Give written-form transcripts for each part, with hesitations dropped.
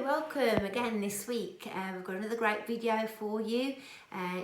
welcome again this week. We've got another great video for you.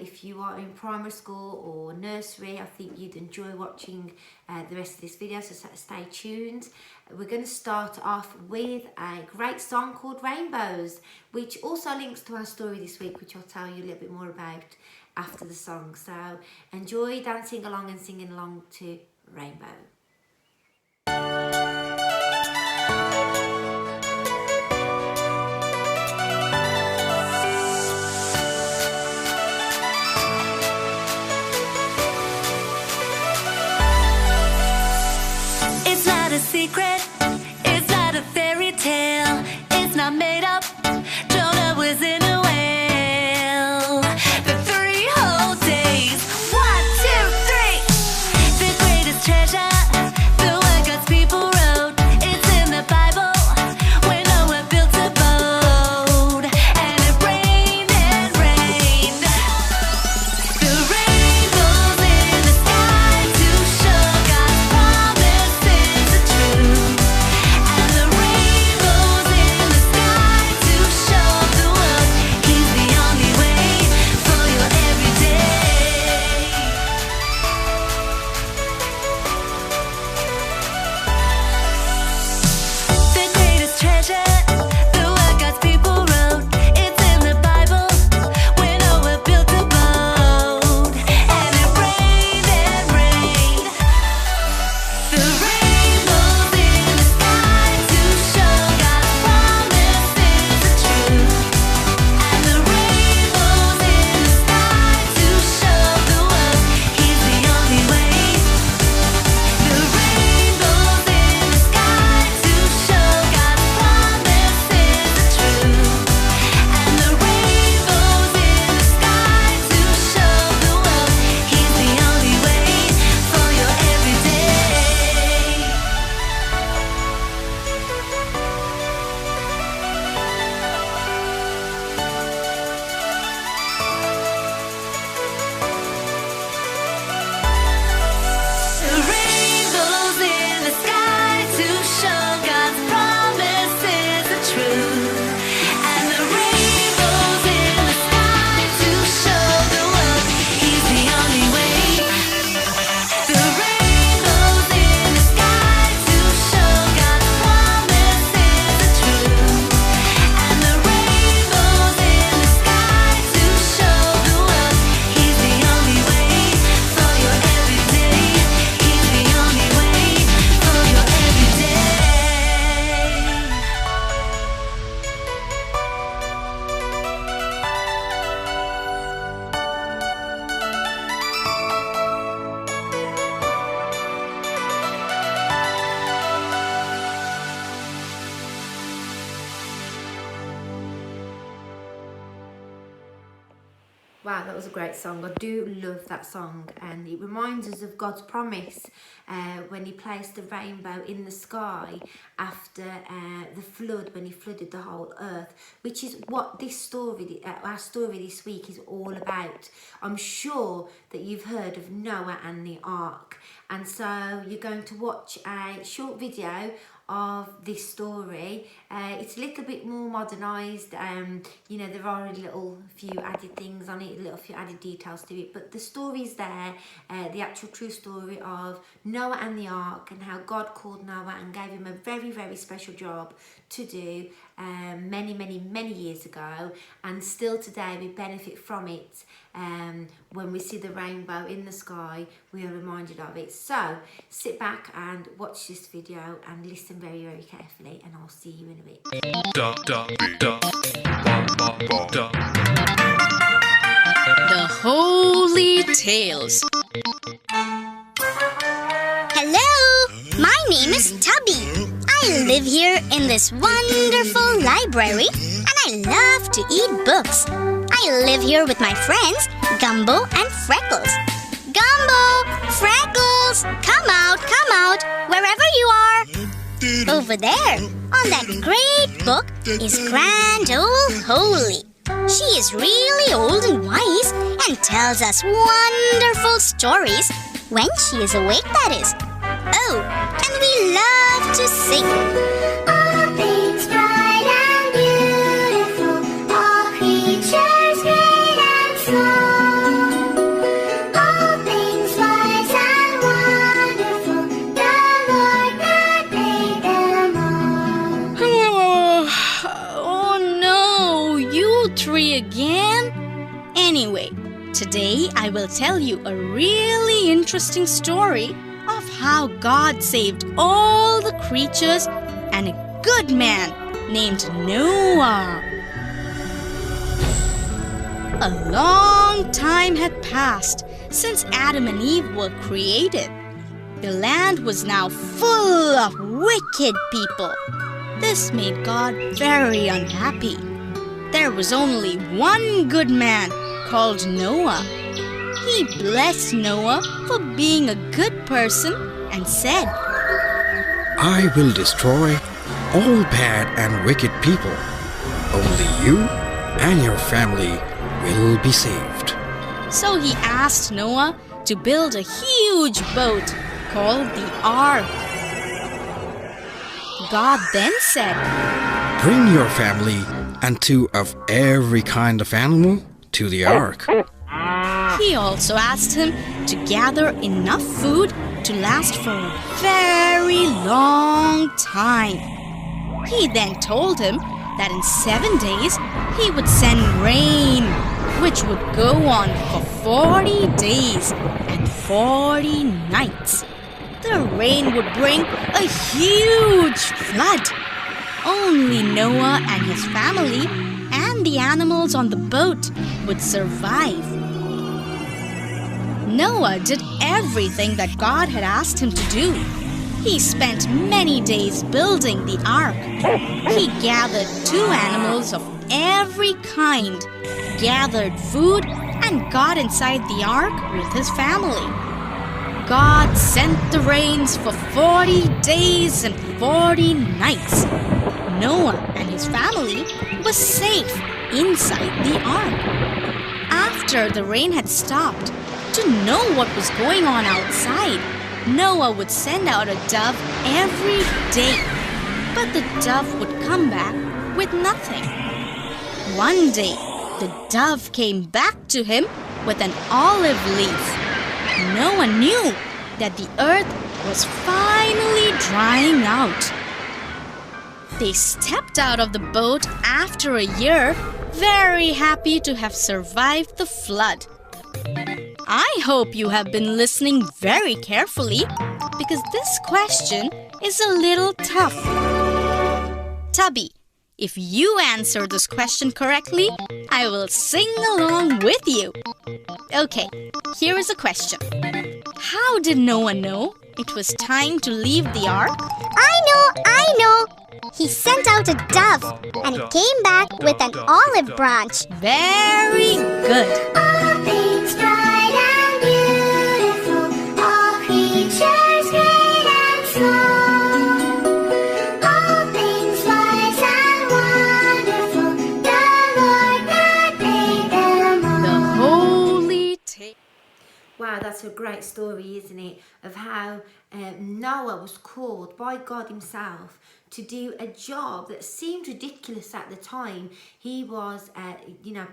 If you are in primary school or nursery, I think you'd enjoy watching the rest of this video, so stay tuned. We're going to start off with a great song called Rainbows, which also links to our story this week, which I'll tell you a little bit more about after the song. So enjoy dancing along and singing along to Rainbow. It's not a secret, it's not a fairy tale, it's not made up. Jonah was in a whale for 3 whole days. 1, 2, 3. The greatest treasure, the word God's people wrote. It's in the Bible, when Noah built a boat, and it rained and rained. The rainbows in the sky to show God's promises are true, and the rainbows in the sky to show the world He's the only way for your everyday. The greatest treasure, the word God's people wrote. It's in the Bible, when Noah built a boat, and it rained and rained. The rainbows in the sky to show God's promises are true, and the rainbows in the sky to show the world He's the only way. The rainbows in the sky to show God's promises are true, and the rainbows in the sky to show the world He's the only way for your everyday. The rainbows in the sky to show God's promises are true, and the rainbows in the sky to show the world He's the only way. The rainbows in the sky to show God's promises are true, and the rainbows in the sky to show the world He's the only way for your everyday. He's the only way for your everyday. Wow, that was a great song. I do love that song, and it reminds us of God's promise when He placed the rainbow in the sky after the flood, when He flooded the whole earth, which is what this story, our story this week is all about. I'm sure that you've heard of Noah and the Ark, and so you're going to watch a short video of this story. It's a little bit more modernised. You know, there are a little few added things on it, a little few added details to it, but the story's there, the actual true story of Noah and the Ark, and how God called Noah and gave him a very, very special job to do many years ago, and still today we benefit from it. When we see the rainbow in the sky, we are reminded of it. So sit back and watch this video and listen very, very carefully, and I'll see you in a bit. The Holy Tales. Hello, my name is Tubby. I live here in this wonderful library, and I love to eat books. I live here with my friends, Gumbo and Freckles. Gumbo, Freckles, come out, wherever you are. Over there, on that great book, is Grand Old Holy. She is really old and wise and tells us wonderful stories when she is awake, that is. Oh, and we love to sing. All things bright and tree again? Anyway, today I will tell you a really interesting story of how God saved all the creatures and a good man named Noah. A long time had passed since Adam and Eve were created. The land was now full of wicked people. This made God very unhappy. There was only one good man called Noah. He blessed Noah for being a good person and said, I will destroy all bad and wicked people. Only you and your family will be saved. So he asked Noah to build a huge boat called the Ark. God then said, Bring your family and 2 of every kind of animal to the ark. He also asked him to gather enough food to last for a very long time. He then told him that in 7 days he would send rain, which would go on for 40 days and 40 nights. The rain would bring a huge flood. Only Noah and his family and the animals on the boat would survive. Noah did everything that God had asked him to do. He spent many days building the ark. He gathered 2 animals of every kind, gathered food, and got inside the ark with his family. God sent the rains for 40 days and 40 nights. Noah and his family were safe inside the ark. After the rain had stopped, to know what was going on outside, Noah would send out a dove every day. But the dove would come back with nothing. One day, the dove came back to him with an olive leaf. Noah knew that the earth was finally drying out. They stepped out of the boat after a year, very happy to have survived the flood. I hope you have been listening very carefully because this question is a little tough. Tubby, if you answer this question correctly, I will sing along with you. Okay, here is a question. How did Noah know it was time to leave the ark? I know. He sent out a dove and it came back with an olive branch. Very good. All things bright and beautiful, all creatures great and small. All things wise and wonderful, the Lord God made them all. The Holy Tale. Wow, that's a great story, isn't it? Of how Noah was called by God himself to do a job that seemed ridiculous at the time. He was,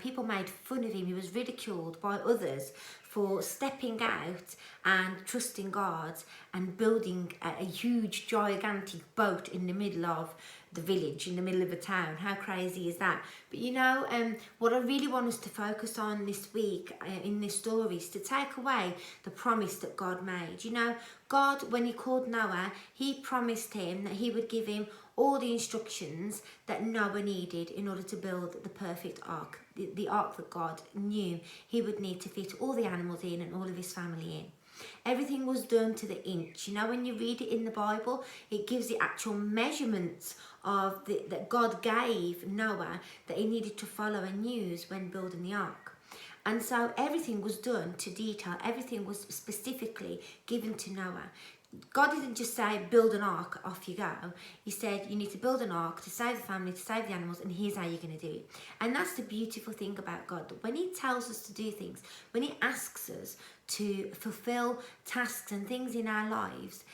people made fun of him. He was ridiculed by others for stepping out and trusting God and building a huge, gigantic boat in the middle of the village, in the middle of a town. How crazy is that? But what I really want us to focus on this week in this story is to take away the promise that God made. God, when he called Noah, he promised him that he would give him all the instructions that Noah needed in order to build the perfect ark, the ark that God knew he would need to fit all the animals in and all of his family in. Everything was done to the inch. When you read it in the Bible, it gives the actual measurements of that God gave Noah that he needed to follow and use when building the ark. And so everything was done to detail. Everything was specifically given to Noah. God didn't just say, build an ark, off you go. He said, you need to build an ark to save the family, to save the animals, and here's how you're going to do it. And that's the beautiful thing about God. When he tells us to do things, when he asks us to fulfill tasks and things in our lives,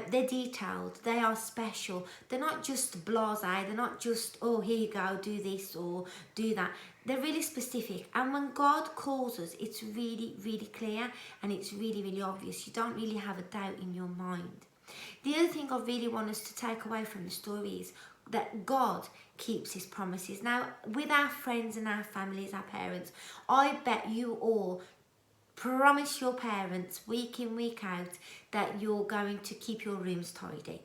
they're detailed, they are special. They're not just blasé, they're not just, oh, here you go, do this or do that. They're really specific. And when God calls us, it's really, really clear and it's really, really obvious. You don't really have a doubt in your mind. The other thing I really want us to take away from the story is that God keeps his promises. Now, with our friends and our families, our parents, I bet you all promise your parents week in, week out that you're going to keep your rooms tidy.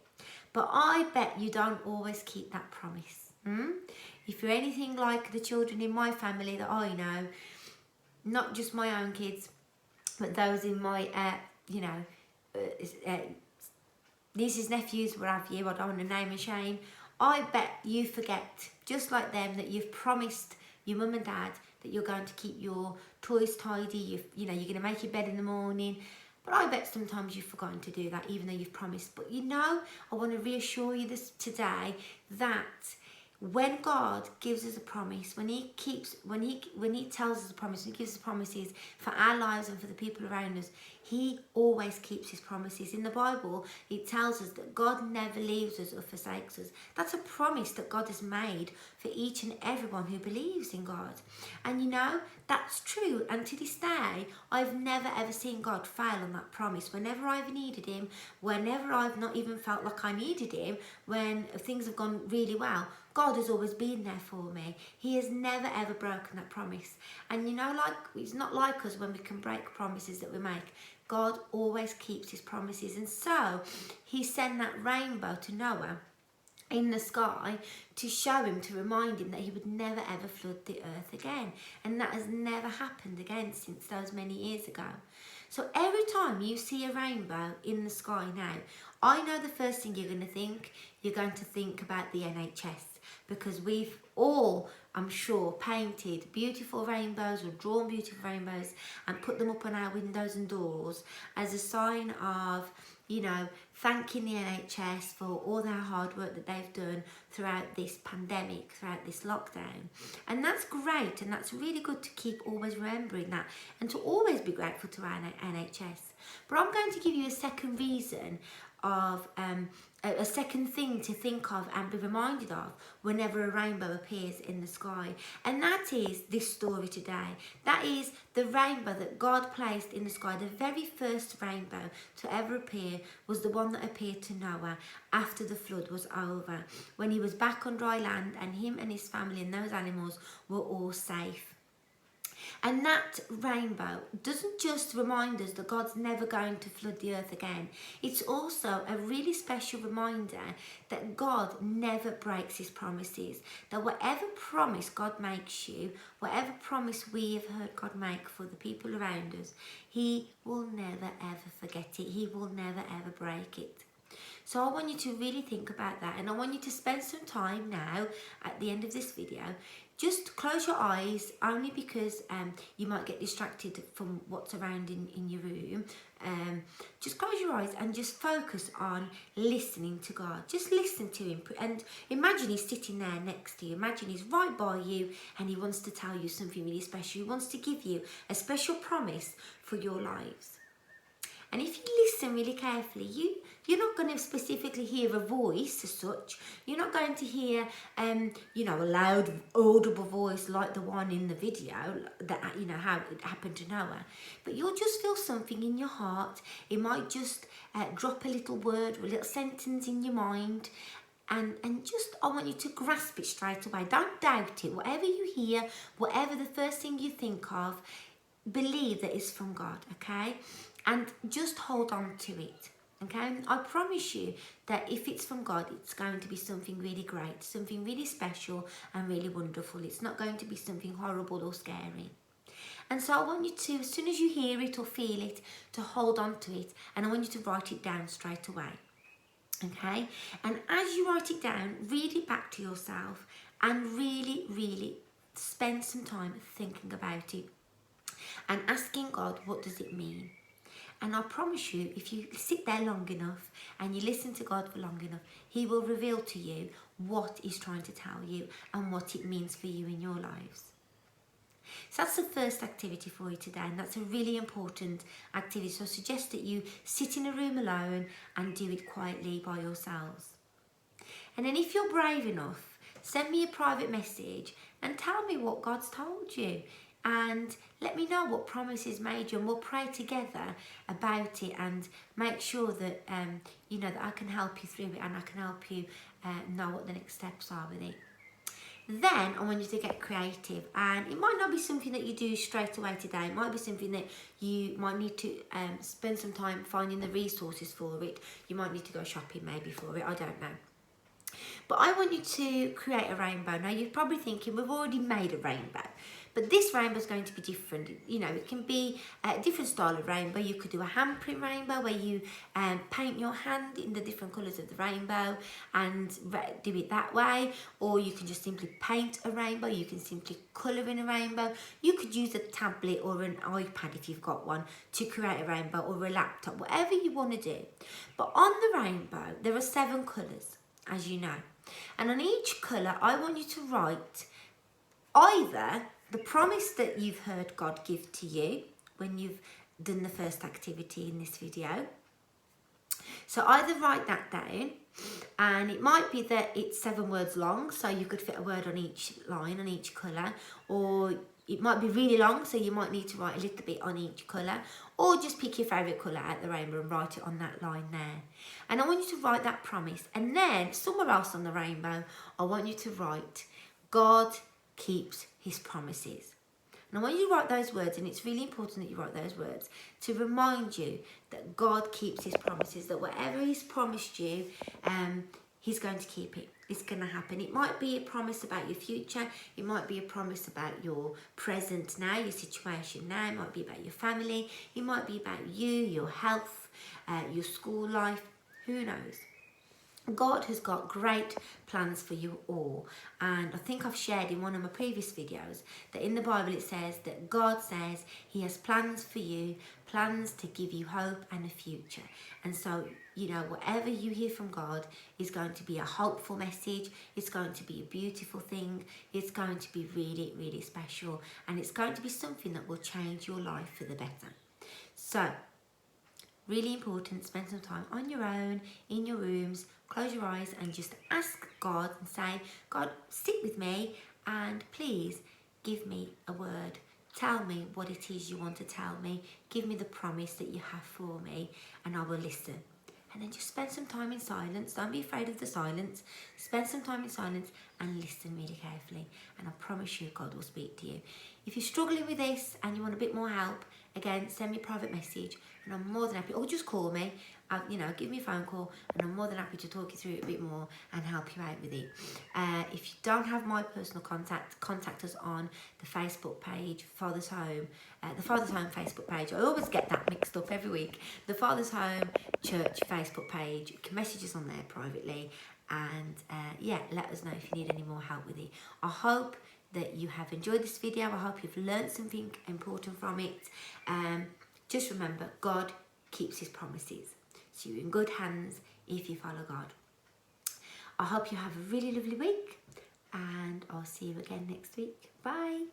But I bet you don't always keep that promise. If you're anything like the children in my family that I know, not just my own kids, but those in my, nieces, nephews, what have you, I don't want to name and shame, I bet you forget, just like them, that you've promised your mum and dad that you're going to keep your toys tidy, you're going to make your bed in the morning. But I bet sometimes you've forgotten to do that, even though you've promised. But I want to reassure you this today, that when God gives us a promise, when he tells us a promise, when he gives us promises for our lives and for the people around us, he always keeps his promises. In the Bible, it tells us that God never leaves us or forsakes us. That's a promise that God has made for each and everyone who believes in God. And that's true. And to this day, I've never ever seen God fail on that promise. Whenever I've needed him, whenever I've not even felt like I needed him, when things have gone really well, God has always been there for me. He has never ever broken that promise. And it's not like us when we can break promises that we make. God always keeps his promises. And so he sent that rainbow to Noah in the sky to show him, to remind him that he would never ever flood the earth again. And that has never happened again since those many years ago. So every time you see a rainbow in the sky now, I know the first thing you're going to think about the NHS, because we've all, I'm sure, painted beautiful rainbows or drawn beautiful rainbows and put them up on our windows and doors as a sign of, thanking the NHS for all their hard work that they've done throughout this pandemic, throughout this lockdown. And that's great, and that's really good to keep always remembering that and to always be grateful to our NHS. But I'm going to give you a second reason of a second thing to think of and be reminded of whenever a rainbow appears in the sky, and that is this story today. That is the rainbow that God placed in the sky. The very first rainbow to ever appear was the one that appeared to Noah after the flood was over, when he was back on dry land and him and his family and those animals were all safe. And that rainbow doesn't just remind us that God's never going to flood the earth again. It's also a really special reminder that God never breaks his promises. That whatever promise God makes you, whatever promise we have heard God make for the people around us, he will never ever forget it. He will never ever break it. So I want you to really think about that, and I want you to spend some time now at the end of this video. Just close your eyes, only because you might get distracted from what's around in your room. Just close your eyes and just focus on listening to God. Just listen to him, and imagine he's sitting there next to you. Imagine he's right by you and he wants to tell you something really special. He wants to give you a special promise for your lives. And if you listen really carefully, you're not going to specifically hear a voice as such. You're not going to hear, a loud, audible voice like the one in the video, that, how it happened to Noah. But you'll just feel something in your heart. It might just drop a little word or a little sentence in your mind. And just, I want you to grasp it straight away. Don't doubt it. Whatever you hear, whatever the first thing you think of, believe that it's from God, okay? And just hold on to it, okay? I promise you that if it's from God, it's going to be something really great, something really special and really wonderful. It's not going to be something horrible or scary. And so I want you to, as soon as you hear it or feel it, to hold on to it, and I want you to write it down straight away, okay? And as you write it down, read it back to yourself and really, really spend some time thinking about it and asking God, what does it mean? And I promise you, if you sit there long enough and you listen to God for long enough, he will reveal to you what he's trying to tell you and what it means for you in your lives. So that's the first activity for you today, and that's a really important activity. So I suggest that you sit in a room alone and do it quietly by yourselves. And then if you're brave enough, send me a private message and tell me what God's told you. and let me know what promises made you, and we'll pray together about it and make sure that you know that I can help you through it, and I can help you know what the next steps are with it. Then I want you to get creative, and it might not be something that you do straight away today. It might be something that you might need to spend some time finding the resources for it. You might need to go shopping maybe for it, I don't know. But I want you to create a rainbow. Now you're probably thinking, we've already made a rainbow, but this rainbow is going to be different. You know, it can be a different style of rainbow. You could do a handprint rainbow where you paint your hand in the different colours of the rainbow and do it that way. Or you can just simply paint a rainbow. You can simply colour in a rainbow. You could use a tablet or an iPad if you've got one to create a rainbow, or a laptop, whatever you want to do. But on the rainbow, there are 7 colours, as you know. And on each colour, I want you to write either the promise that you've heard God give to you when you've done the first activity in this video. So either write that down, and it might be that it's 7 words long, so you could fit a word on each line, on each colour, or it might be really long, so you might need to write a little bit on each colour, or just pick your favourite colour out the rainbow and write it on that line there. And I want you to write that promise, and then somewhere else on the rainbow, I want you to write, God keeps his promises. And I want you to write those words, and it's really important that you write those words to remind you that God keeps his promises, that whatever he's promised you, he's going to keep it. It's going to happen. It might be a promise about your future. It might be a promise about your present now, your situation now. It might be about your family. It might be about you, your health, your school life. Who knows? God has got great plans for you all, and I think I've shared in one of my previous videos that in the Bible it says that God says he has plans for you, plans to give you hope and a future. And so, you know, whatever you hear from God is going to be a hopeful message. It's going to be a beautiful thing. It's going to be really, really special, and it's going to be something that will change your life for the better. So really important, spend some time on your own, in your rooms, close your eyes and just ask God and say, God, sit with me and please give me a word. Tell me what it is you want to tell me. Give me the promise that you have for me, and I will listen. And then just spend some time in silence. Don't be afraid of the silence. Spend some time in silence and listen really carefully. And I promise you God will speak to you. If you're struggling with this and you want a bit more help, again, send me a private message and I'm more than happy. Or just call me, give me a phone call, and I'm more than happy to talk you through it a bit more and help you out with it. If you don't have my personal contact us on the Facebook page, Father's Home, the Father's Home Facebook page. I always get that mixed up every week. The Father's Home Church Facebook page. You can message us on there privately, and let us know if you need any more help with it. I hope that you have enjoyed this video. I hope you've learned something important from it. Just remember, God keeps his promises. So you're in good hands if you follow God. I hope you have a really lovely week, and I'll see you again next week. Bye.